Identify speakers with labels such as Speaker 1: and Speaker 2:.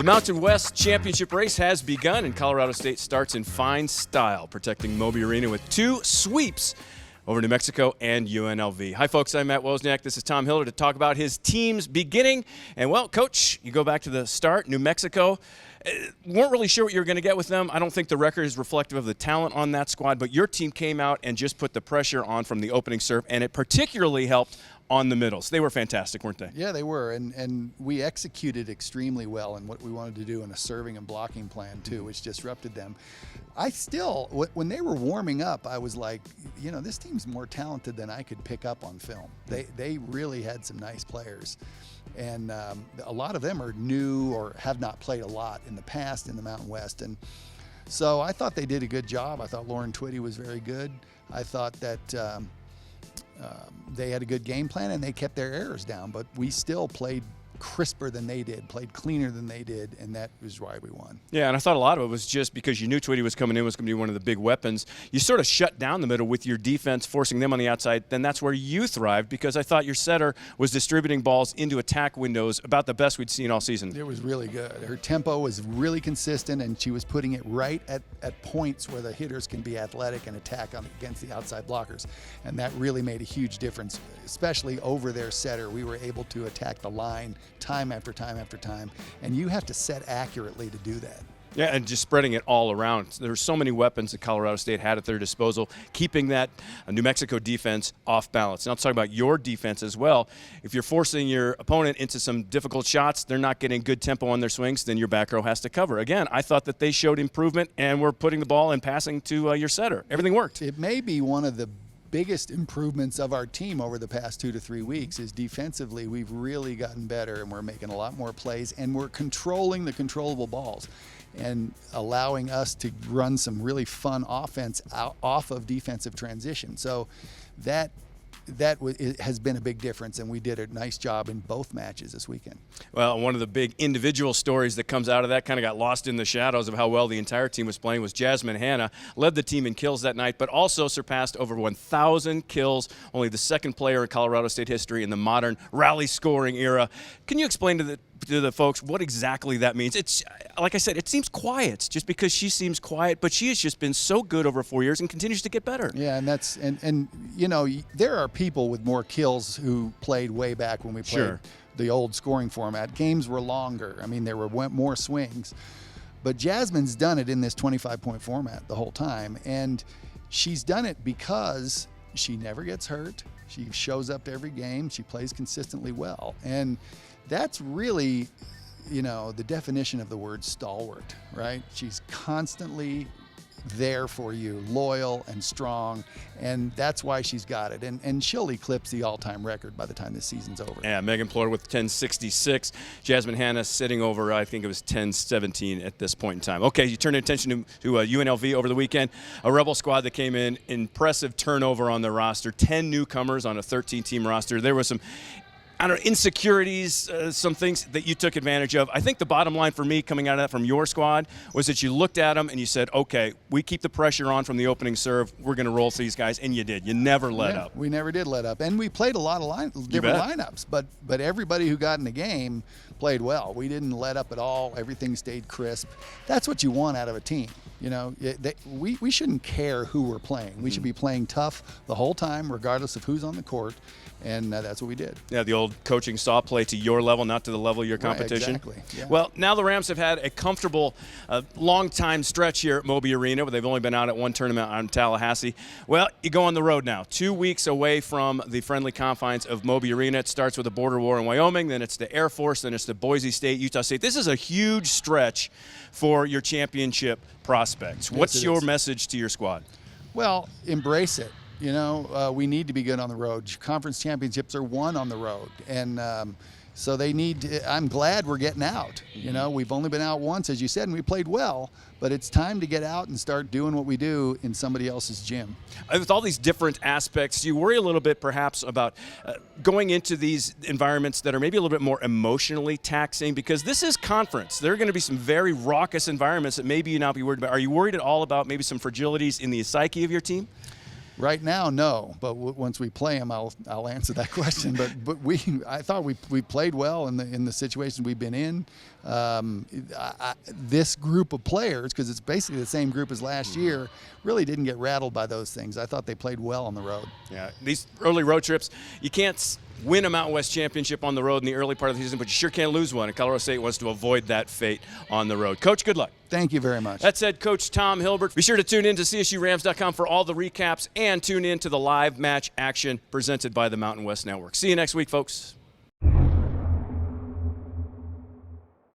Speaker 1: Mountain West Championship race has begun, and Colorado State starts in fine style, protecting Moby Arena with 2 sweeps over New Mexico and UNLV. Hi, folks. I'm Matt Wozniak. This is Tom Hillier to talk about his team's beginning. And, well, Coach, you go back to the start, New Mexico. Weren't really sure what you were going to get with them. I don't think the record is reflective of the talent on that squad, but your team came out and just put the pressure on from the opening serve, and it particularly helped on the middles. They were fantastic, weren't they?
Speaker 2: Yeah, they were, and we executed extremely well in what we wanted to do in a serving and blocking plan too, which disrupted them. I still, when they were warming up, I was like, you know, this team's more talented than I could pick up on film. They really had some nice players, and a lot of them are new or have not played a lot in the past in the Mountain West, and so I thought they did a good job. I thought Lauren Twitty was very good. I thought that they had a good game plan and they kept their errors down, but we still played crisper than they did, played cleaner than they did, and that was why we won.
Speaker 1: Yeah, and I thought a lot of it was just because you knew Twitty was coming in, was going to be one of the big weapons. You sort of shut down the middle with your defense, forcing them on the outside. Then that's where you thrived, because I thought your setter was distributing balls into attack windows about the best we'd seen all season.
Speaker 2: It was really good. Her tempo was really consistent, and she was putting it right at points where the hitters can be athletic and attack against the outside blockers, and that really made a huge difference, especially over their setter. We were able to attack the line time after time after time, and you have to set accurately to do that.
Speaker 1: Yeah, and just spreading it all around. There's so many weapons that Colorado State had at their disposal, keeping that New Mexico defense off balance. Now, let's talk about your defense as well. If you're forcing your opponent into some difficult shots, they're not getting good tempo on their swings, then your back row has to cover. Again, I thought that they showed improvement and were putting the ball and passing to your setter. Everything worked.
Speaker 2: It may be one of the biggest improvements of our team over the past 2 to 3 weeks is defensively. We've really gotten better, and we're making a lot more plays, and we're controlling the controllable balls and allowing us to run some really fun offense off of defensive transition. So that has been a big difference, and we did a nice job in both matches this weekend.
Speaker 1: Well, one of the big individual stories that comes out of that, kind of got lost in the shadows of how well the entire team was playing, was Jasmine. Hanna led the team in kills that night, but also surpassed over 1,000 kills, only the second player in Colorado State history in the modern rally scoring era. Can you explain to the folks what exactly that means? It's like I said, it seems quiet just because she seems quiet, but she has just been so good over 4 years and continues to get better.
Speaker 2: Yeah, and that's and you know, there are people with more kills who played way back when we played the old scoring format. Games were longer. I mean, there were more swings, but Jasmine's done it in this 25-point format the whole time, and she's done it because she never gets hurt. She shows up to every game. She plays consistently well, and that's really, you know, the definition of the word stalwart, right? She's constantly there for you, loyal and strong, and that's why she's got it. And she'll eclipse the all-time record by the time this season's over.
Speaker 1: Yeah, Megan Plor with 1066. Jasmine Hanna sitting over, I think it was 1017 at this point in time. Okay, you turned attention to UNLV over the weekend, a Rebel squad that came in, impressive turnover on the roster, 10 newcomers on a 13-team roster. There was some insecurities, some things that you took advantage of. I think the bottom line for me coming out of that from your squad was that you looked at them and you said, okay, we keep the pressure on from the opening serve. We're going to roll these guys, and you did. You never let up.
Speaker 2: We never did let up. And we played a lot of different lineups, but everybody who got in the game played well. We didn't let up at all. Everything stayed crisp. That's what you want out of a team. You know, we shouldn't care who we're playing. We should be playing tough the whole time, regardless of who's on the court, and that's what we did.
Speaker 1: Yeah, the old coaching saw play to your level, not to the level of your competition.
Speaker 2: Right, exactly. Yeah.
Speaker 1: Well, now the Rams have had a comfortable, long-time stretch here at Moby Arena, where they've only been out at one tournament out in Tallahassee. Well, you go on the road now, 2 weeks away from the friendly confines of Moby Arena. It starts with a border war in Wyoming, then it's the Air Force, then it's the Boise State, Utah State. This is a huge stretch for your championship prospects. What's your message to your squad?
Speaker 2: Well, embrace it. You know, we need to be good on the road. Conference championships are won on the road, and so they need to, I'm glad we're getting out. You know, we've only been out once, as you said, and we played well, but it's time to get out and start doing what we do in somebody else's gym.
Speaker 1: With all these different aspects, do you worry a little bit perhaps about going into these environments that are maybe a little bit more emotionally taxing? Because this is conference. There are going to be some very raucous environments that maybe you not be worried about. Are you worried at all about maybe some fragilities in the psyche of your team?
Speaker 2: Right now, no. But once we play them, I'll answer that question. But I thought we played well in the situations we've been in. This group of players, because it's basically the same group as last year, really didn't get rattled by those things. I thought they played well on the road.
Speaker 1: Yeah, these early road trips, you can't win a Mountain West championship on the road in the early part of the season, but you sure can't lose one. And Colorado State wants to avoid that fate on the road. Coach, good luck.
Speaker 2: Thank you very much.
Speaker 1: That said, Coach Tom Hilbert. Be sure to tune in to CSURams.com for all the recaps and tune in to the live match action presented by the Mountain West Network. See you next week, folks.